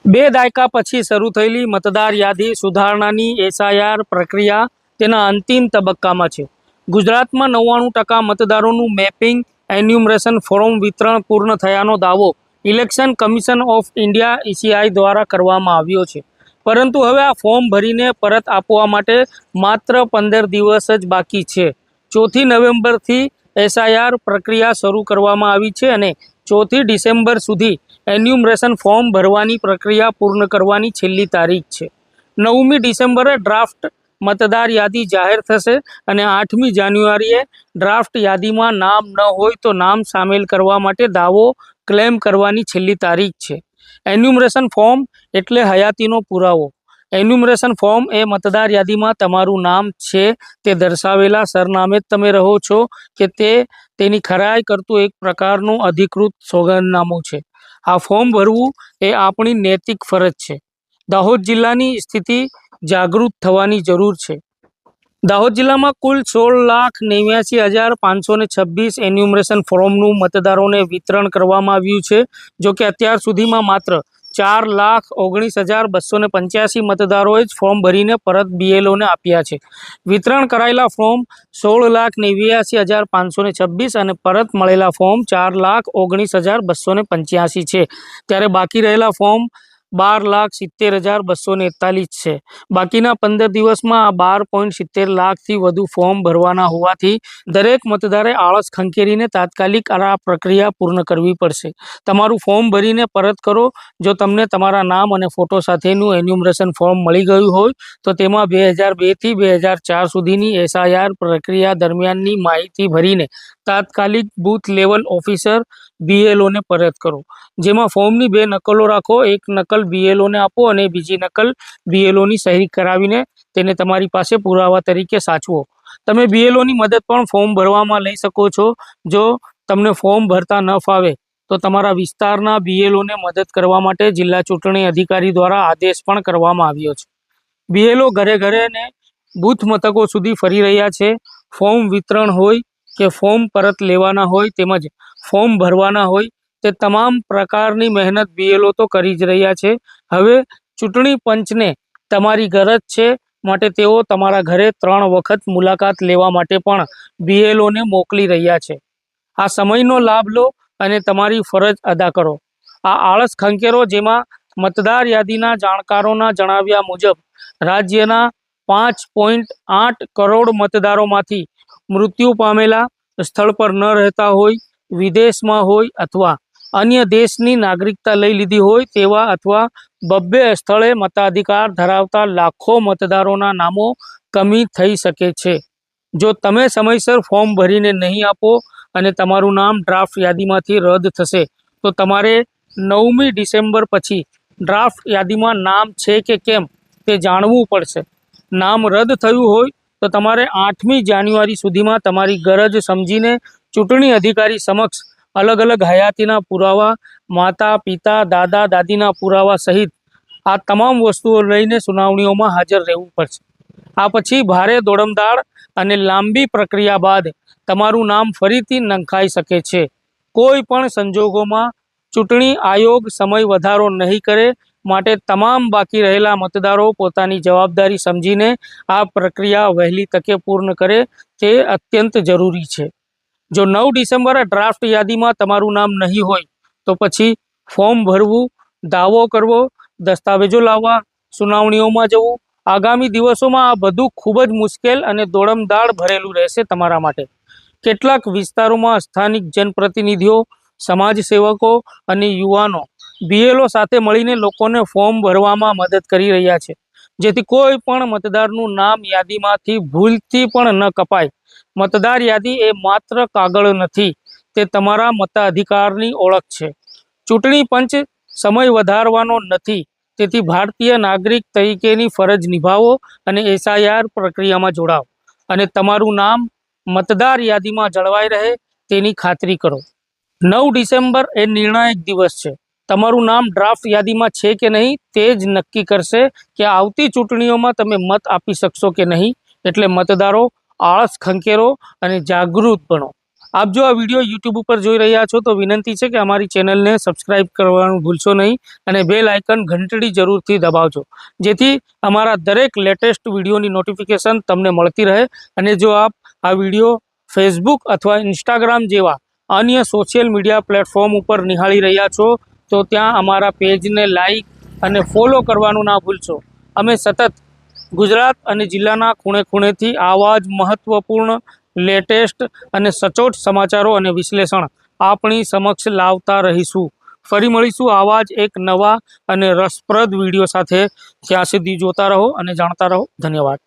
બે દાયકા પછી શરૂ થયેલી મતદાર યાદી સુધારણાની એસઆઈઆર પ્રક્રિયા તેના અંતિમ તબક્કામાં છે. ગુજરાતમાં 99% મતદારોનું મેપિંગ એન્યુમરેશન ફોર્મ વિતરણ પૂર્ણ થયાનો દાવો election commission of India (ECI) દ્વારા કરવામાં આવ્યો છે. પરંતુ હવે આ ફોર્મ ભરીને પરત આપવા માટે માત્ર 15 દિવસ જ બાકી છે. 4 નવેમ્બરથી એસઆઈઆર પ્રક્રિયા શરૂ કરવામાં આવી છે અને 4 ડિસેમ્બર સુધી એન્યુમરેશન ફોર્મ ભરવાની પ્રક્રિયા પૂર્ણ કરવાની છેલ્લી તારીખ છે. 9મી ડિસેમ્બરે ડ્રાફ્ટ મતદાર યાદી જાહેર થશે અને 8મી જાન્યુઆરીએ ડ્રાફ્ટ યાદીમાં નામ ન હોય તો નામ સામેલ કરવા માટે દાવો ક્લેમ કરવાની છેલ્લી તારીખ છે. એન્યુમરેશન ફોર્મ એટલે હયાતીનો પુરાવો. એન્યુમરેશન ફોર્મ એ મતદાર યાદીમાં તમારું નામ છે તે દર્શાવેલા સરનામે જ તમે રહો છો કે તેની ખરાઈ કરતું એક પ્રકારનું અધિકૃત સોગંદનામું છે. આ ફોર્મ ભરવું એ આપણી નૈતિક ફરજ છે. દાહોદ જિલ્લાની સ્થિતિ જાગૃત થવાની જરૂર છે. દાહોદ જિલ્લામાં કુલ 16,89,526 એન્યુમરેશન ફોર્મનું મતદારોને વિતરણ કરવામાં આવ્યું છે. જોકે અત્યાર સુધીમાં માત્ર 4,19,285 મતદારોએ જ ફોર્મ ભરીને પરત BLOને આપ્યા છે. વિતરણ કરાયેલા ફોર્મ 16,89,526 અને પરત મળેલા ફોર્મ 4,19,285 છે. ત્યારે બાકી રહેલા ફોર્મ 12,70,241 છે. બાકીના 15 દિવસમાં આ 12.70 લાખથી વધુ ફોર્મ ભરવાના હોવાથી દરેક મતદારે આળસ ખંખેરીને તાત્કાલિક આ પ્રક્રિયા પૂર્ણ કરવી પડશે. તમારું ફોર્મ ભરીને પરત કરો. જો તમને તમારા નામ અને ફોટો સાથેનું એન્યુમરેશન ફોર્મ મળી ગયું હોય તો તેમાં 2002થી 2004 સુધીની એસઆઈઆર પ્રક્રિયા દરમિયાનની માહિતી ભરીને તાત્કાલિક બૂથ લેવલ ઓફિસર BLOને પરત કરો. જેમાં ફોર્મની 2 નકલો રાખો. એક નકલ BLOને આપો અને બીજી નકલ BLOની સહી કરાવીને તેને તમારી પાસે પુરાવા તરીકે સાચવો. તમે BLOની મદદ પણ ફોર્મ ભરવામાં લઈ શકો છો. જો તમને ફોર્મ ભરતા ન ફાવે તો તમારા વિસ્તારના BLOને મદદ કરવા માટે જિલ્લા ચૂંટણી અધિકારી દ્વારા આદેશ પણ કરવામાં આવ્યો છે. BLO ઘરે ઘરે ને બૂથ મથકો સુધી ફરી રહ્યા છે. ફોર્મ વિતરણ હોય કે ફોર્મ પરત લેવાના હોય તેમજ ફોર્મ ભરવાના હોય તે તમામ પ્રકારની મહેનત BLO તો કરી જ રહ્યા છે. હવે ચૂંટણી પંચને તમારી ગરજ છે માટે તેઓ તમારા ઘરે 3 વખત મુલાકાત લેવા માટે પણ BLOને મોકલી રહ્યા છે. આ સમયનો લાભ લો અને તમારી ફરજ અદા કરો. આ આળસ ખંખેરો જેમાં મતદાર યાદીના જાણકારોના જણાવ્યા મુજબ રાજ્યના 5.8 કરોડ મતદારોમાંથી મૃત્યુ પામેલા, સ્થળ પર ન રહેતા હોય, વિદેશમાં હોય અથવા અન્ય દેશની નાગરિકતા લઈ લીધી હોય તેવા અથવા 2 સ્થળે મતાધિકાર ધરાવતા લાખો મતદારોના નામો કમી થઈ શકે છે. જો તમે સમયસર ફોર્મ ભરીને નહીં આપો અને તમારું નામ ડ્રાફ્ટ યાદીમાંથી રદ થશે તો તમારે 9મી ડિસેમ્બર પછી ડ્રાફ્ટ યાદીમાં નામ છે કે કેમ તે જાણવું પડશે. નામ રદ થયું હોય તો તમારે 8મી જાન્યુઆરી સુધીમાં તમારી ગરજ સમજીને ચૂંટણી અધિકારી સમક્ષ અલગ હયાતીના પુરાવા, માતા પિતા દાદા દાદીના પુરાવા સહિત આ તમામ વસ્તુઓ લઈને સુનાવણીઓમાં હાજર રહેવું પડશે. આ પછી ભારે દોડમદાળ અને લાંબી પ્રક્રિયા બાદ તમારું નામ ફરીથી નંખાઈ શકે છે. કોઈ પણ સંજોગોમાં ચૂંટણી આયોગ સમય વધારો નહીં કરે. માટે તમામ બાકી રહેલા મતદારો પોતાની જવાબદારી સમજીને આ પ્રક્રિયા વહેલી તકે પૂર્ણ કરે તે અત્યંત જરૂરી છે. જો 9 ડિસેમ્બરે ડ્રાફ્ટ યાદીમાં તમારું નામ નહીં હોય તો પછી ફોર્મ ભરવું, દાવો કરવો, દસ્તાવેજો લાવવા, સુનાવણીઓમાં જવું. આગામી દિવસોમાં આ બધું ખૂબ જ મુશ્કેલ અને દોડમદાળ ભરેલું રહેશે તમારા માટે. કેટલાક વિસ્તારોમાં સ્થાનિક જનપ્રતિનિધિઓ, સમાજસેવકો અને યુવાનો BLO સાથે મળીને લોકોને ફોર્મ ભરવામાં મદદ કરી રહ્યા છે જેથી કોઈ પણ મતદારનું નામ યાદીમાંથી ભૂલથી પણ ન કપાય. મતદાર યાદી એ માત્ર કાગળ નથી, તે તમારા મતાધિકારની ઓળખ છે. ચૂંટણી પંચ સમય વધારવાનો નથી. તેથી ભારતીય નાગરિક તરીકેની ફરજ નિભાવો અને એસઆઈઆર પ્રક્રિયામાં જોડાઓ અને તમારું નામ મતદાર યાદીમાં જળવાઈ રહે તેની ખાતરી કરો. 9 ડિસેમ્બર એ નિર્ણાયક દિવસ છે. તમારું નામ ડ્રાફ્ટ યાદીમાં છે કે નહીં તે જ નક્કી કરશે કે આવતી ચૂંટણીઓમાં તમે મત આપી શકશો કે નહીં. એટલે મતદારો, આળસ ખંખેરો અને જાગૃત બનો. આપ જો આ વિડીયો યુટ્યુબ ઉપર જોઈ રહ્યા છો તો વિનંતી છે કે અમારી ચેનલને સબસ્ક્રાઇબ કરવાનું ભૂલશો નહીં અને બેલ આઇકન ઘંટડી જરૂરથી દબાવજો, જેથી અમારા દરેક લેટેસ્ટ વિડીયોની નોટિફિકેશન તમને મળતી રહે। અને જો આપ આ વિડીયો ફેસબુક અથવા ઇન્સ્ટાગ્રામ જેવા અન્ય સોશિયલ મીડિયા પ્લેટફોર્મ ઉપર નિહાળી રહ્યા છો તો ત્યાં અમારા પેજને લાઈક અને ફોલો કરવાનું ના ભૂલશો। અમે સતત ગુજરાત અને જિલ્લાના ખૂણે ખૂણેથી આવા જ મહત્વપૂર્ણ લેટેસ્ટ અને સચોટ સમાચારો અને વિશ્લેષણ આપણી સમક્ષ લાવતા રહીશું। ફરી મળીશું આવા જ એક નવા અને રસપ્રદ વિડીયો સાથે। ત્યાં સુધી જોતા રહો અને જાણતા રહો। ધન્યવાદ।